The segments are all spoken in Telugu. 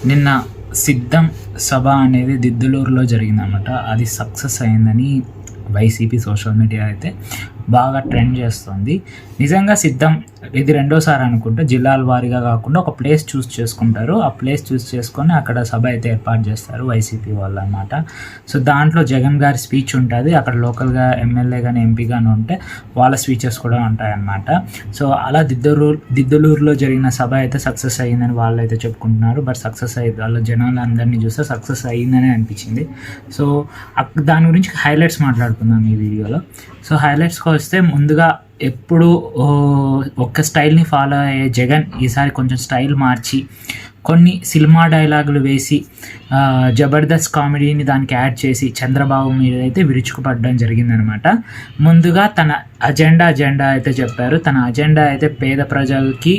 నిన్న సిద్ధం సభ అనేది దిద్దులూరులో జరిగిందన్నమాట. అది సక్సెస్ అయిందని వైసీపీ సోషల్ మీడియా అయితే బాగా ట్రెండ్ చేస్తుంది. నిజంగా సిద్ధం ఇది రెండోసారి అనుకుంటే జిల్లాల వారీగా కాకుండా ఒక ప్లేస్ చూస్ చేసుకుంటారు. ఆ ప్లేస్ చూస్ చేసుకొని అక్కడ సభ అయితే ఏర్పాటు చేస్తారు వైసీపీ వాళ్ళు అన్నమాట. సో దాంట్లో జగన్ గారి స్పీచ్ ఉంటుంది. అక్కడ లోకల్గా ఎమ్మెల్యే కానీ ఎంపీ కానీ ఉంటే వాళ్ళ స్పీచెస్ కూడా ఉంటాయన్నమాట. సో అలా దిద్దులూరులో జరిగిన సభ అయితే సక్సెస్ అయ్యిందని వాళ్ళు అయితే చెప్పుకుంటున్నారు. బట్ సక్సెస్ అయ్యింది వాళ్ళ జనాలు అందరినీ చూస్తే సక్సెస్ అయ్యిందని అనిపించింది. సో దాని గురించి హైలైట్స్ మాట్లాడుకుందాం ఈ వీడియోలో. సో హైలైట్స్కి వస్తే ముందుగా ఎప్పుడు ఒక్క స్టైల్ని ఫాలో అయ్యే జగన్ ఈసారి కొంచెం స్టైల్ మార్చి కొన్ని సినిమా డైలాగులు వేసి జబర్దస్త్ కామెడీని దానికి యాడ్ చేసి చంద్రబాబు మీద అయితే విరుచుకుపడడం జరిగిందనమాట. ముందుగా తన అజెండా అయితే చెప్పారు. తన అజెండా అయితే పేద ప్రజలకి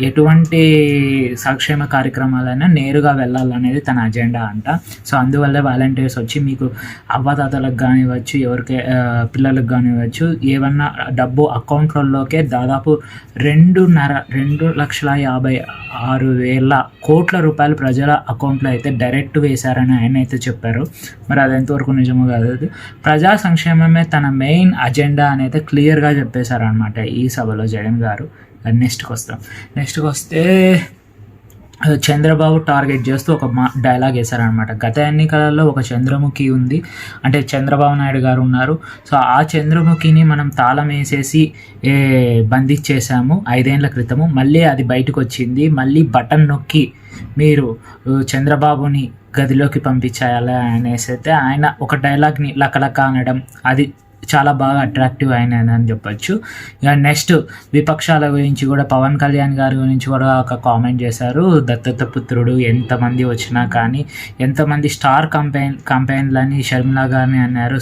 ఎటువంటి సంక్షేమ కార్యక్రమాలైనా నేరుగా వెళ్ళాలనేది తన అజెండా అంట. సో అందువల్లే వాలంటీర్స్ వచ్చి మీకు అవ్వాతాతలకు కానివ్వచ్చు, ఎవరికి పిల్లలకు కానివ్వచ్చు, ఏమన్నా డబ్బు అకౌంట్లలోకే దాదాపు 2,56,000 కోట్ల రూపాయలు ప్రజల అకౌంట్లో అయితే డైరెక్ట్ వేశారని ఆయన అయితే చెప్పారు. మరి అది ఎంతవరకు నిజమో కాదు. ప్రజా సంక్షేమమే తన మెయిన్ అజెండా అని అయితే క్లియర్గా చెప్పేశారనమాట ఈ సభలో జగన్ గారు. నెక్స్ట్కి వస్తే చంద్రబాబు టార్గెట్ చేస్తూ ఒక డైలాగ్ వేశారనమాట. గత ఎన్నికలలో ఒక చంద్రముఖి ఉంది, అంటే చంద్రబాబు నాయుడు గారు ఉన్నారు. సో ఆ చంద్రముఖిని మనం తాళం వేసేసి బంధించేసాము 5 ఏళ్ల క్రితము. మళ్ళీ అది బయటకు వచ్చింది. మళ్ళీ బటన్ నొక్కి మీరు చంద్రబాబుని గదిలోకి పంపించాలి అనేసి అయితే ఆయన ఒక డైలాగ్ని లకలక అనడం అది చాలా బాగా అట్రాక్టివ్ అయినదని చెప్పొచ్చు. ఇక నెక్స్ట్ విపక్షాల గురించి కూడా పవన్ కళ్యాణ్ గారి గురించి కూడా ఒక కామెంట్ చేశారు. దత్తత పుత్రుడు ఎంతమంది వచ్చినా కానీ, ఎంతమంది స్టార్ కంపెయిన్లని షర్మిల గారిని అన్నారు.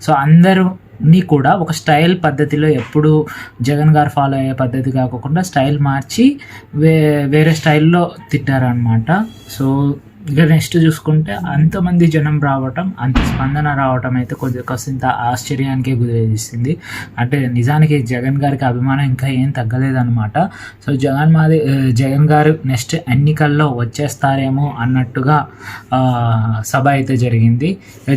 సో అందరూని కూడా ఒక స్టైల్ పద్ధతిలో ఎప్పుడు జగన్ గారు ఫాలో అయ్యే పద్ధతి కాకుండా స్టైల్ మార్చి వేరే స్టైల్లో తిట్టారనమాట. సో ఇక నెక్స్ట్ చూసుకుంటే అంతమంది జనం రావటం, అంత స్పందన రావటం అయితే కొంత ఆశ్చర్యానికే గురిచేసింది. అంటే నిజానికి జగన్ గారికి అభిమానం ఇంకా ఏం తగ్గలేదన్నమాట. సో జగన్ గారు నెక్స్ట్ ఎన్నికల్లో వచ్చేస్తారేమో అన్నట్టుగా సభ అయితే జరిగింది.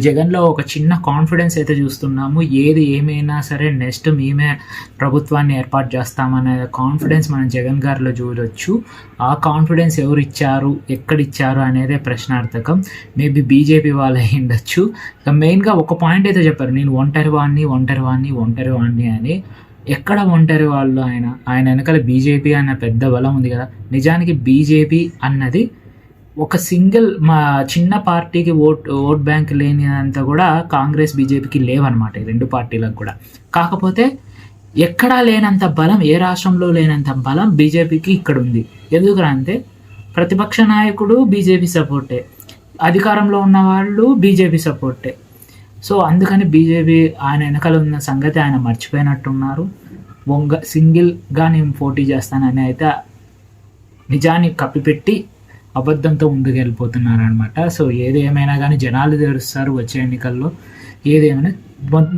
జగన్లో ఒక చిన్న కాన్ఫిడెన్స్ అయితే చూస్తున్నాము. ఏది ఏమైనా సరే నెక్స్ట్ మేమే ప్రభుత్వాన్ని ఏర్పాటు చేస్తామనే కాన్ఫిడెన్స్ మనం జగన్ గారిలో చూడొచ్చు. ఆ కాన్ఫిడెన్స్ ఎవరు ఇచ్చారు, ఎక్కడిచ్చారు అనేది ప్రశ్నార్థకం. మేబీ బీజేపీ వాళ్ళు అయి ఉండొచ్చు. ఇక మెయిన్గా ఒక పాయింట్ అయితే చెప్పారు, నేను ఒంటరి వాడిని అని. ఎక్కడ ఒంటరి వాళ్ళు? ఆయన వెనకాల బీజేపీ అన్న పెద్ద బలం ఉంది కదా. నిజానికి బీజేపీ అన్నది ఒక చిన్న పార్టీకి ఓట్ బ్యాంక్ లేనిదంతా కూడా కాంగ్రెస్ బీజేపీకి లేవన్నమాట, ఈ రెండు పార్టీలకు కూడా. కాకపోతే ఎక్కడా లేనంత బలం, ఏ రాష్ట్రంలో లేనంత బలం బీజేపీకి ఇక్కడ ఉంది. ఎందుకంటే ప్రతిపక్ష నాయకుడు బీజేపీ సపోర్టే, అధికారంలో ఉన్న వాళ్ళు బీజేపీ సపోర్టే. సో అందుకని బీజేపీ ఆయన వెనకాల ఉన్న సంగతి ఆయన మర్చిపోయినట్టున్నారు. సింగిల్గా నేను పోటీ చేస్తానని అయితే నిజాన్ని కప్పిపెట్టి అబద్ధంతో ముందుకు వెళ్ళిపోతున్నారు అనమాట. సో ఏదేమైనా కానీ జనాలు తెలుస్తారు వచ్చే ఎన్నికల్లో. ఏదేమైనా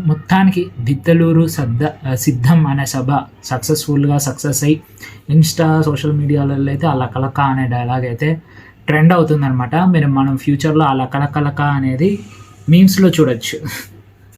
మొత్తానికి దిద్దలూరు సిద్ధం అనే సభ సక్సెస్ అయ్యి సోషల్ మీడియాలలో అయితే ఆ లకలక అనే డైలాగ్ అయితే ట్రెండ్ అవుతుందన్నమాట. మనం ఫ్యూచర్లో ఆ లకలక అనేది మీమ్స్లో చూడొచ్చు.